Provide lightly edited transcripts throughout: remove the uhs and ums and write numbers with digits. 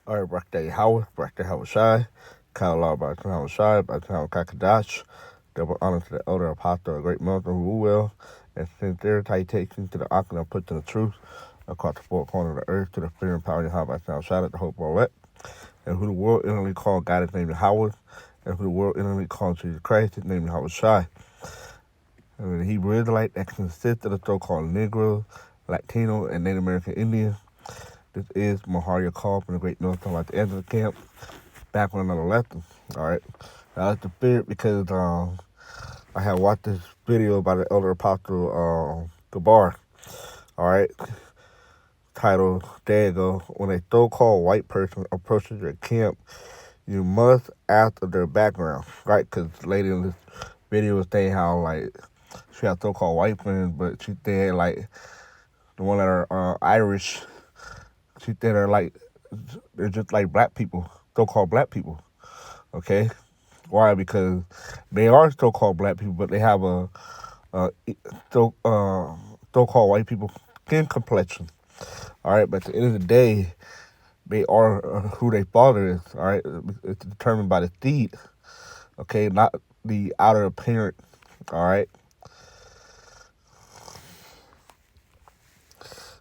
All right, birthday Howard, birthday Howard Shai, Kyle Law by Howard Shai, by Howard Kakadash. Double honor to the elder apostle, a great mountain who will, and sincere citation to the author and put to the truth across the four corners of the earth to the fear and power of Yahweh by Howard Shai, the hope of and who the world innately called God is named Howard, and who the world innately called Jesus Christ is named Howard Shai. And the Hebrew Israelite that consists of the so-called Negro, Latino, and Native American Indians. This is Maharia Call from the Great North talking about the end of the camp. Back with another lesson. Alright. I like the spirit because I had watched this video by the elder apostle Gabar. Alright. Titled, there you go. When a so-called white person approaches your camp, you must ask of their background. Right? Because lady in this video was saying how like she had so-called white friends, but she said like the one that are Irish. She said they're just like black people, so-called black people. Okay, why? Because they are so-called black people, but they have a so-called white people skin complexion. All right, but at the end of the day, they are who their father is. All right, it's determined by the seed. Okay, not the outer appearance. All right.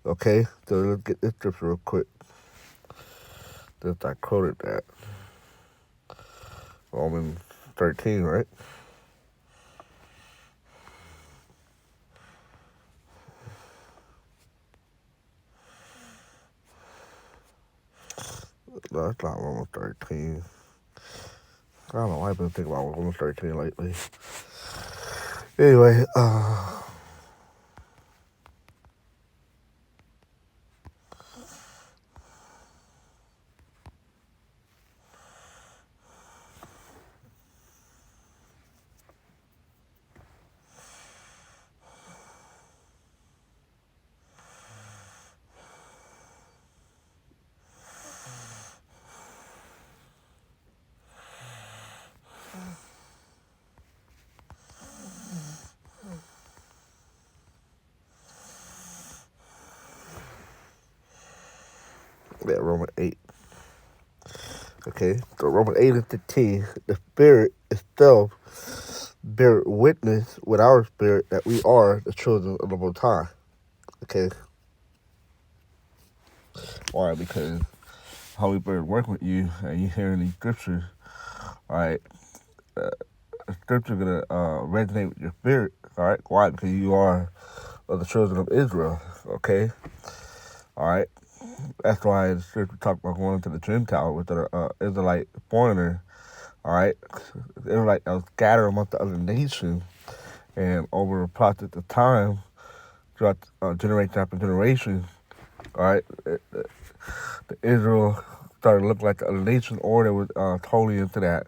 Okay, so let's get this scripture real quick. Just I quoted that. Romans 13, right? No, it's not Romans 13. I don't know why I've been thinking about Romans 13 lately. Anyway, Romans 8. Okay, so Romans 8 and 15. The Spirit itself bear witness with our spirit that we are the children of the Most High. Okay. Why? Because Holy Spirit working with you and you hearing these scriptures, all right, the scripture gonna resonate with your spirit, all right? Why? Because you are the children of Israel, okay? All right. That's why the scripture talk about going to the Gentile with the Israelite foreigner, all right? Israelite that was scattered amongst the other nations, and over a process of time, throughout generation after generation, all right, the Israel started looking like the other nation, or they were totally into that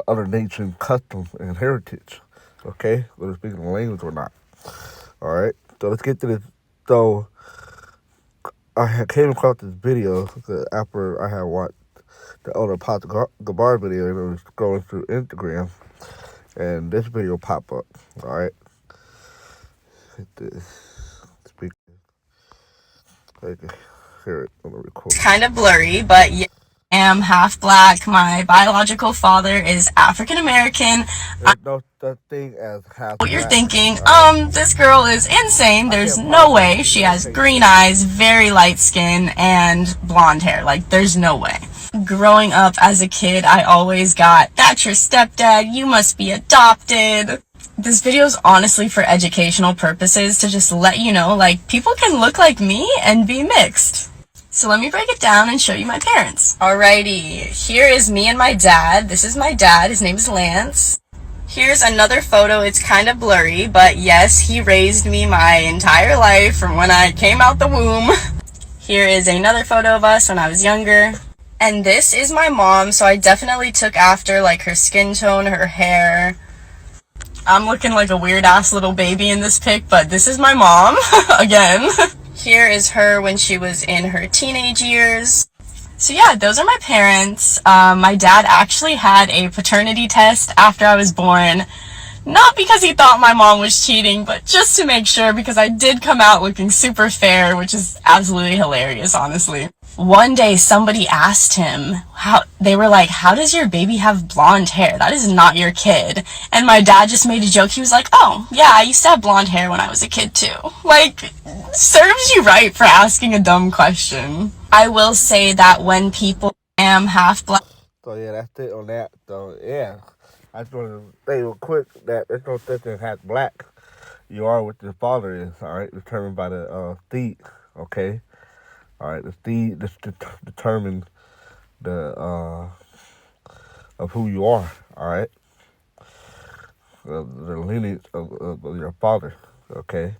other nation custom and heritage, okay? Whether speaking the language or not, all right? So let's get to this. So I came across this video after I had watched the elder Apostle Gabar video, and it was scrolling through Instagram, and this video popped up, all right? Hit this speaker. I can hear it on the record. It's kind of blurry, but yeah, I am half black. My biological father is African American. There's no such thing as half What you're black, thinking, right? this girl is insane. There's no way. She has green eyes, very light skin, and blonde hair. Like, there's no way. Growing up as a kid, I always got, that's your stepdad, you must be adopted. This video is honestly for educational purposes, to just let you know, like, people can look like me and be mixed. So let me break it down and show you my parents. Alrighty, here is me and my dad. This is my dad, his name is Lance. Here's another photo. It's kind of blurry, but yes, he raised me my entire life from when I came out the womb. Here is another photo of us when I was younger. And this is my mom, so I definitely took after, like, her skin tone, her hair. I'm looking like a weird-ass little baby in this pic, but this is my mom, again. Here is her when she was in her teenage years. So yeah, those are my parents. My dad actually had a paternity test after I was born. Not because he thought my mom was cheating, but just to make sure, because I did come out looking super fair, which is absolutely hilarious, honestly. one day somebody asked him, they were like, how does your baby have blonde hair? That is not your kid. And my dad just made a joke. He was like, oh, yeah, I used to have blonde hair when I was a kid too. Like, serves you right for asking a dumb question. I will say that when people am half black. So yeah, that's it on that. So yeah, I just want to say real quick that there's no such thing as half black. You are what your father is. All right, determined by the seed. Okay. All right, the seed determine the of who you are. All right, the lineage of your father. Okay.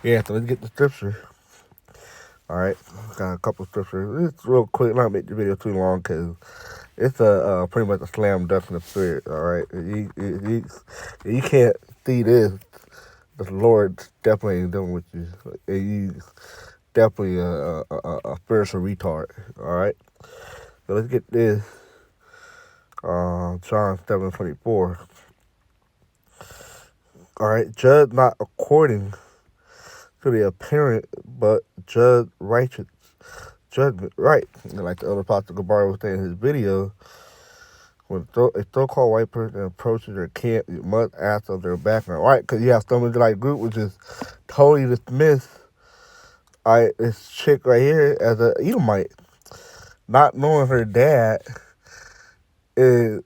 Yeah. So let's get the scripture. All right, got a couple scriptures. It's real quick. Not make the video too long because it's a pretty much a slam dunk in the spirit. All right, you can't see this. The Lord definitely ain't dealing with you. You definitely a spiritual retard. All right, so let's get this. John 7:24. All right, judge not according to the apparent, but judge righteous judgment. Right, and like the other Pastor Gabar was saying in his video, when a so-called white person approaches their camp, you must ask of their background. Right, because you have somebody like group which is totally dismiss. All right, this chick right here as a Edomite, not knowing her dad is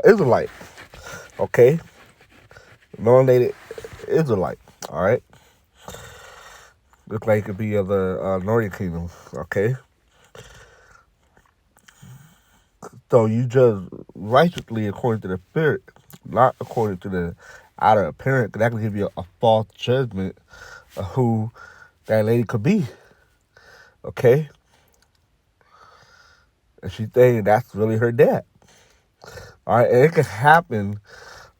Israelite. Okay, melanated Israelite. All right, look like it could be of the Northern Kingdom. Okay, so you judge righteously according to the spirit, not according to the outer appearance. Cause that can give you a false judgment of who that lady could be. Okay, and she's thinking that's really her dad. All right, and it can happen.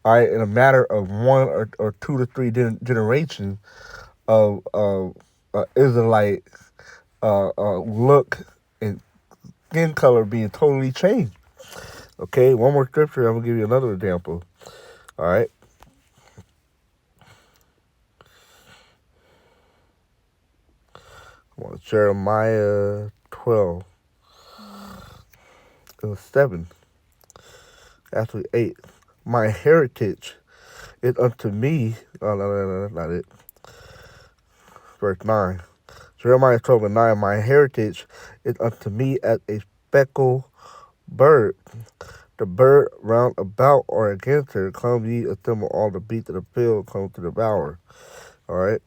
All right, in a matter of one or 2 to 3 generations of Israelite look and skin color being totally changed. Okay, one more scripture. I'm gonna give you another example. All right. Jeremiah 12 and 7. Actually 8. My heritage is unto me. Oh, no, that's not it. Verse 9. Jeremiah 12 and 9. My heritage is unto me as a speckled bird. The bird round about or against her, come ye assemble all the beasts of the field, come to devour. All right.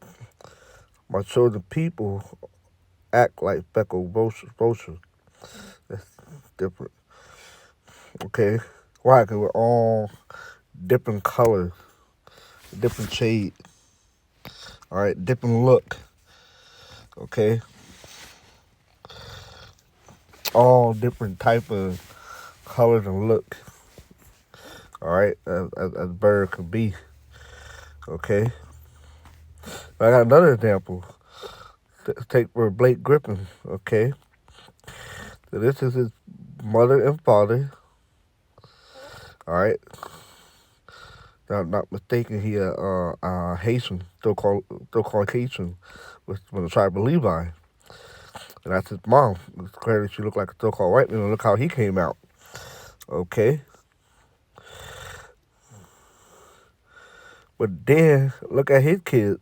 My chosen people act like speckled vultures. That's different. Okay. Why? Because we're all different colors, different shade. All right. Different look. Okay. All different type of colors and look. All right. As bird could be. Okay. I got another example. Take for Blake Griffin. Okay. So this is his mother and father. All right. Now, I'm not mistaken, he Haitian, still called Haitian, with the tribe of Levi, and that's his mom. It's clear that she looked like a so-called white man. And look how he came out. Okay. But then look at his kid.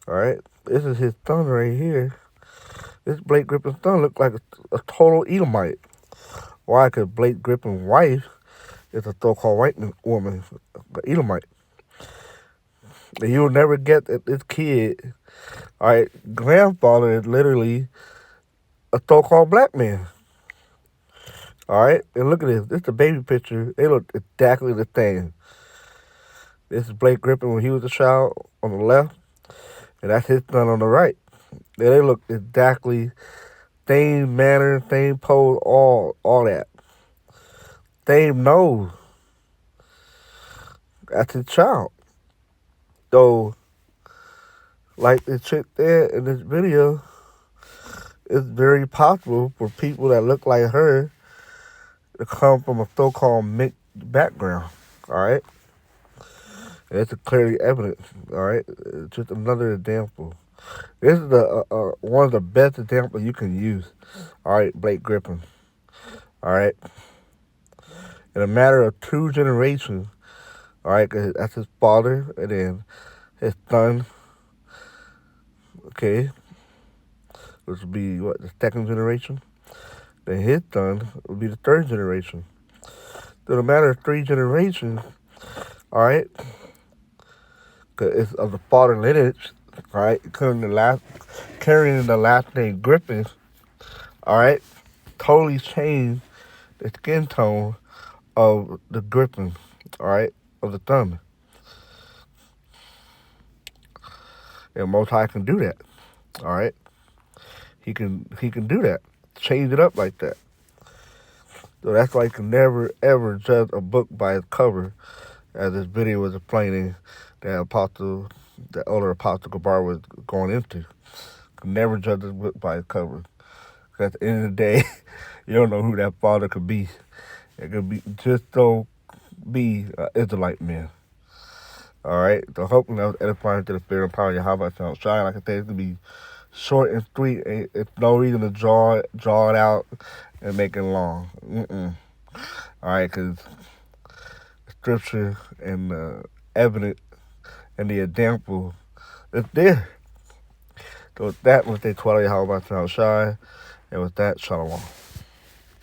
All right. This is his son right here. This Blake Griffin's son looked like a total Edomite. Why? Because Blake Griffin's wife is a so-called white woman, an Edomite. And you'll never get that this kid, all right, grandfather is literally a so-called black man. All right, and look at this. This is a baby picture. They look exactly the same. This is Blake Griffin when he was a child on the left, and that's his son on the right. They look exactly same manner, same pose, all that. Same nose. That's his child. So, like the chick there in this video, it's very possible for people that look like her to come from a so-called mixed background. All right. It's clearly evident. All right, just another example. This is the one of the best examples you can use. All right, Blake Griffin. All right, in a matter of 2 generations. All right, 'cause that's his father, and then his son. Okay, which would be what, the second generation. Then his son would be the third generation. So in a matter of 3 generations. All right, 'cause it's of the father lineage. All right, carrying the last name Griffin. All right, totally changed the skin tone of the Griffin. All right, of the thumb. And Most High can do that. All right, he can do that. Change it up like that. So that's why you can never ever judge a book by its cover, as this video was explaining the older Apostle Gabar was going into. Can never judge a book by its cover. 'Cause at the end of the day, you don't know who that father could be. It could be just don't be an Israelite man. All right. So hopefully that was edifying to the spirit and power of Yahweh Shine. Like I said, it's gonna be short and sweet. It's no reason to draw it out and make it long. All right, because scripture and evidence and the example is there. So with that, we'll say Twilight Yahweh Shine, and with that, Shalom.